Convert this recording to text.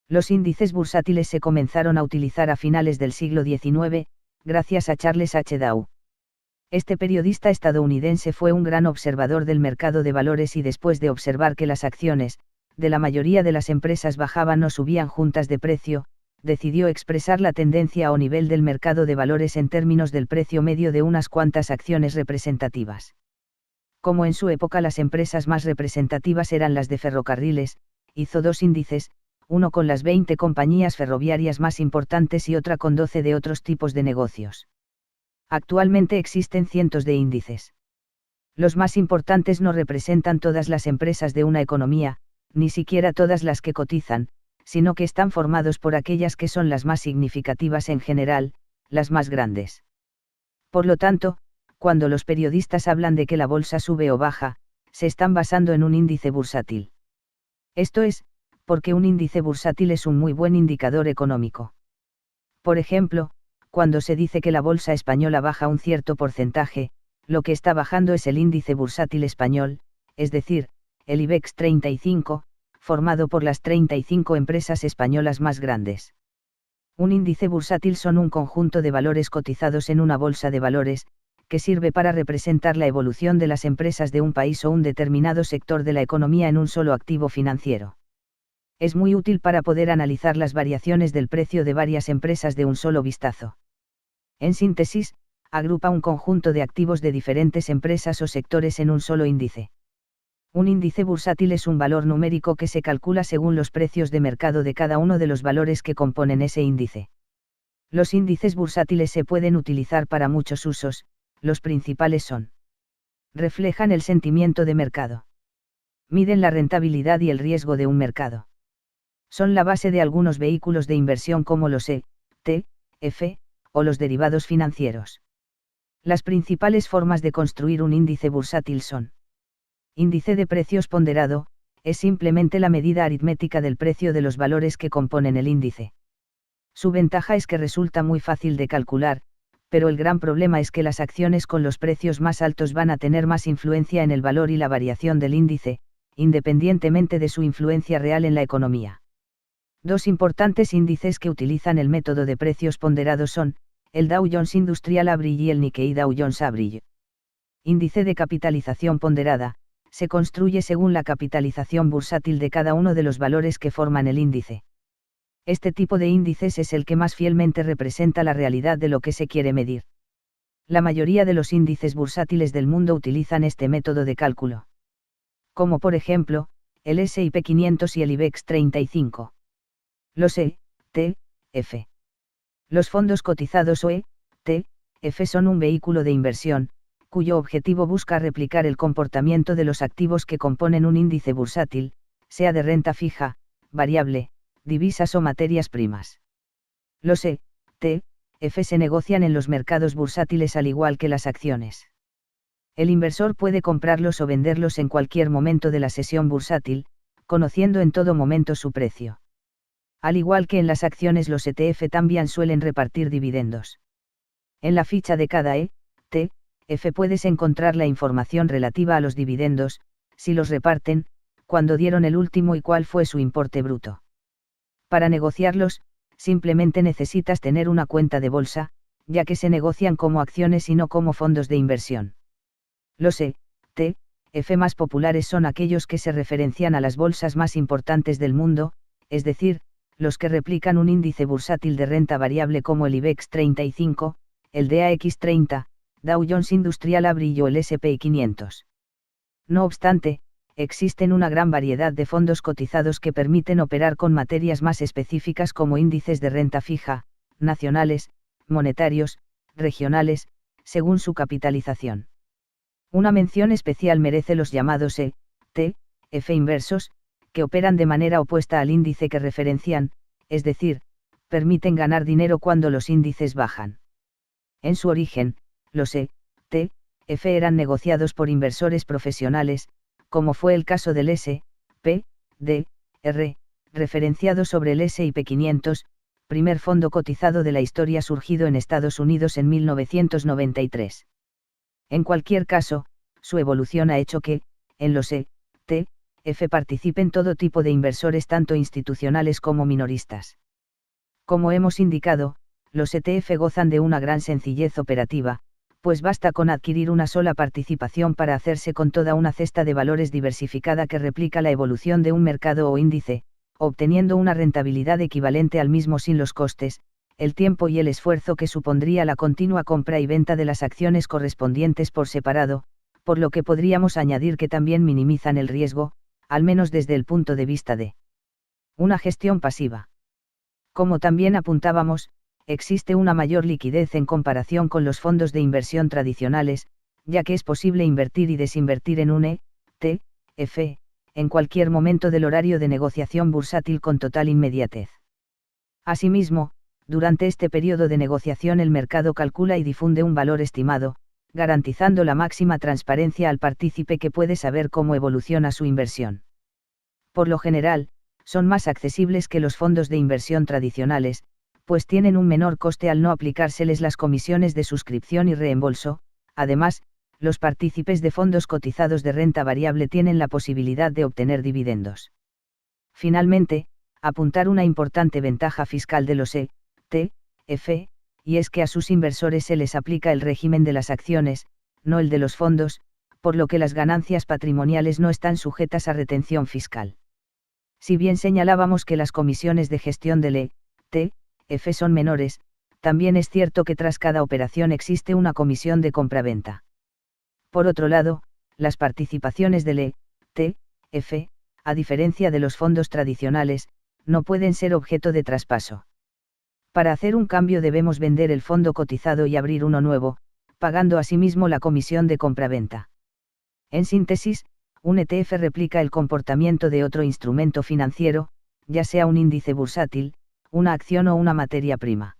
Los índices bursátiles se comenzaron a utilizar a finales del siglo XIX, gracias a Charles H. Dow. Este periodista estadounidense fue un gran observador del mercado de valores y después de observar que las acciones, de la mayoría de las empresas bajaban o subían juntas de precio, decidió expresar la tendencia o nivel del mercado de valores en términos del precio medio de unas cuantas acciones representativas. Como en su época las empresas más representativas eran las de ferrocarriles, hizo dos índices, uno con las 20 compañías ferroviarias más importantes y otra con 12 de otros tipos de negocios. Actualmente existen cientos de índices. Los más importantes no representan todas las empresas de una economía, ni siquiera todas las que cotizan, sino que están formados por aquellas que son las más significativas en general, las más grandes. Por lo tanto, cuando los periodistas hablan de que la bolsa sube o baja, se están basando en un índice bursátil. Esto es, porque un índice bursátil es un muy buen indicador económico. Por ejemplo, cuando se dice que la bolsa española baja un cierto porcentaje, lo que está bajando es el índice bursátil español, es decir, el IBEX 35, formado por las 35 empresas españolas más grandes. Un índice bursátil son un conjunto de valores cotizados en una bolsa de valores, que sirve para representar la evolución de las empresas de un país o un determinado sector de la economía en un solo activo financiero. Es muy útil para poder analizar las variaciones del precio de varias empresas de un solo vistazo. En síntesis, agrupa un conjunto de activos de diferentes empresas o sectores en un solo índice. Un índice bursátil es un valor numérico que se calcula según los precios de mercado de cada uno de los valores que componen ese índice. Los índices bursátiles se pueden utilizar para muchos usos, los principales son: reflejan el sentimiento de mercado. Miden la rentabilidad y el riesgo de un mercado. Son la base de algunos vehículos de inversión como los ETF, o los derivados financieros. Las principales formas de construir un índice bursátil son: índice de precios ponderado, es simplemente la medida aritmética del precio de los valores que componen el índice. Su ventaja es que resulta muy fácil de calcular, pero el gran problema es que las acciones con los precios más altos van a tener más influencia en el valor y la variación del índice, independientemente de su influencia real en la economía. Dos importantes índices que utilizan el método de precios ponderados son, el Dow Jones Industrial Average y el Nikkei Dow Jones Average. Índice de capitalización ponderada, se construye según la capitalización bursátil de cada uno de los valores que forman el índice. Este tipo de índices es el que más fielmente representa la realidad de lo que se quiere medir. La mayoría de los índices bursátiles del mundo utilizan este método de cálculo. Como por ejemplo, el S&P 500 y el IBEX 35. Los ETF. Los fondos cotizados o ETF son un vehículo de inversión, cuyo objetivo busca replicar el comportamiento de los activos que componen un índice bursátil, sea de renta fija, variable, divisas o materias primas. Los ETF se negocian en los mercados bursátiles al igual que las acciones. El inversor puede comprarlos o venderlos en cualquier momento de la sesión bursátil, conociendo en todo momento su precio. Al igual que en las acciones, los ETF también suelen repartir dividendos. En la ficha de cada ETF puedes encontrar la información relativa a los dividendos, si los reparten, cuándo dieron el último y cuál fue su importe bruto. Para negociarlos, simplemente necesitas tener una cuenta de bolsa, ya que se negocian como acciones y no como fondos de inversión. Los ETF más populares son aquellos que se referencian a las bolsas más importantes del mundo, es decir, los que replican un índice bursátil de renta variable como el IBEX 35, el DAX 30, Dow Jones Industrial Average o el S&P 500. No obstante, existen una gran variedad de fondos cotizados que permiten operar con materias más específicas como índices de renta fija, nacionales, monetarios, regionales, según su capitalización. Una mención especial merece los llamados ETF inversos, que operan de manera opuesta al índice que referencian, es decir, permiten ganar dinero cuando los índices bajan. En su origen, los ETF eran negociados por inversores profesionales, como fue el caso del S&P DR, referenciado sobre el S&P 500, primer fondo cotizado de la historia surgido en Estados Unidos en 1993. En cualquier caso, su evolución ha hecho que, en los ETF participen todo tipo de inversores tanto institucionales como minoristas. Como hemos indicado, los ETF gozan de una gran sencillez operativa, pues basta con adquirir una sola participación para hacerse con toda una cesta de valores diversificada que replica la evolución de un mercado o índice, obteniendo una rentabilidad equivalente al mismo sin los costes, el tiempo y el esfuerzo que supondría la continua compra y venta de las acciones correspondientes por separado, por lo que podríamos añadir que también minimizan el riesgo, al menos desde el punto de vista de una gestión pasiva. Como también apuntábamos, existe una mayor liquidez en comparación con los fondos de inversión tradicionales, ya que es posible invertir y desinvertir en un ETF, en cualquier momento del horario de negociación bursátil con total inmediatez. Asimismo, durante este periodo de negociación el mercado calcula y difunde un valor estimado, garantizando la máxima transparencia al partícipe que puede saber cómo evoluciona su inversión. Por lo general, son más accesibles que los fondos de inversión tradicionales, pues tienen un menor coste al no aplicárseles las comisiones de suscripción y reembolso. Además, los partícipes de fondos cotizados de renta variable tienen la posibilidad de obtener dividendos. Finalmente, apuntar una importante ventaja fiscal de los ETF, y es que a sus inversores se les aplica el régimen de las acciones, no el de los fondos, por lo que las ganancias patrimoniales no están sujetas a retención fiscal. Si bien señalábamos que las comisiones de gestión del ETF son menores, también es cierto que tras cada operación existe una comisión de compraventa. Por otro lado, las participaciones del ETF, a diferencia de los fondos tradicionales, no pueden ser objeto de traspaso. Para hacer un cambio debemos vender el fondo cotizado y abrir uno nuevo, pagando asimismo la comisión de compraventa. En síntesis, un ETF replica el comportamiento de otro instrumento financiero, ya sea un índice bursátil, una acción o una materia prima.